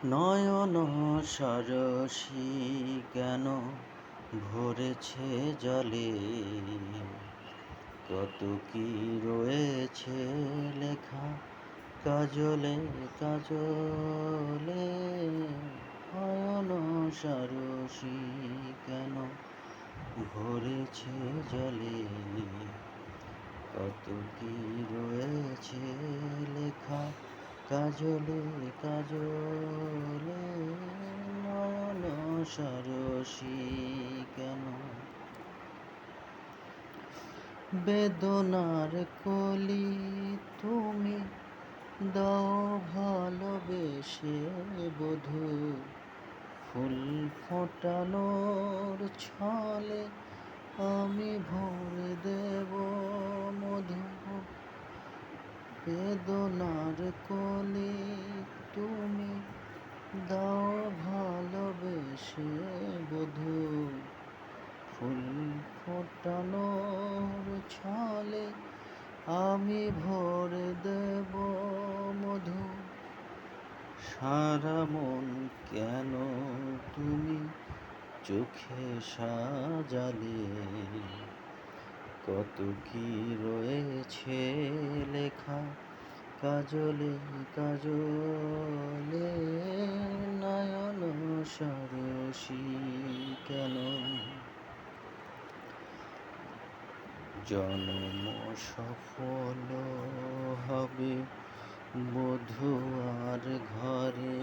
নয়ন সরসী কেন ভরেছে জলে, কত কি রয়েছে লেখা কাজলে কাজলে। নয়ন সরসী কেন ভরেছে জলে, কত কি রয়েছে লেখা কাজলে কাজলে। নয়ন সরসী কেন, বেদনার কলি তুমি দাও ভালোবেসে বধূ, ফুল ফোটানোর ছলে আমি ভরে দেব মধু। বেদনার কলি তুমি দাও ভালোবেসে বধূ, ফুল ফোটানোর ছলে আমি ভরে দেব মধু। সারা মন কেন তুমি চোখে সাজালে, কত কি রয়েছে লেখা কাজলে কাজলে। নয়ন সরসী কেন, জন্ম সফল হবে বধূয়ার ঘরে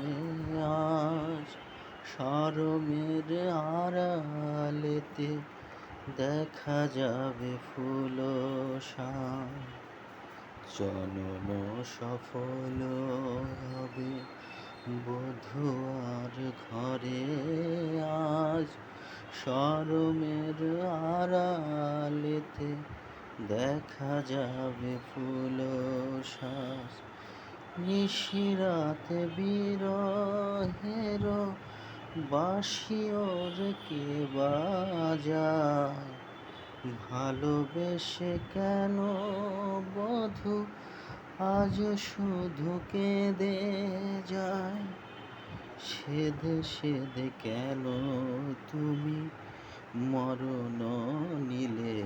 আজ, শরমের আড়ালেতে দেখা যাবে ফুল সাজ। জন্ম সফল হবে বধূয়ার ঘরে আজ, শরমের আড়ালেতে দেখা যাবে ফুল সাজ। নিশিরাতে বিরহের বাঁশিওর কে বাজায়, ভালোবেসে কেন বধূ আজ শুধু কেঁদে যায়। সেধে সেধে কেন তুমি মরণ নিলে,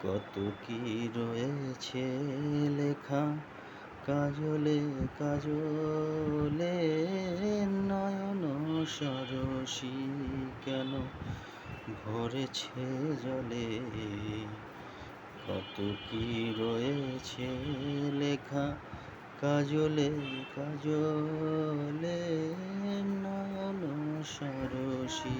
কত কি রয়েছে লেখা কাজলে কাজলে। নয়ন সরসী কেন ভরেছে জলে, কত কি রয়েছে লেখা কাজলে কাজলে। নয়ন সরসী।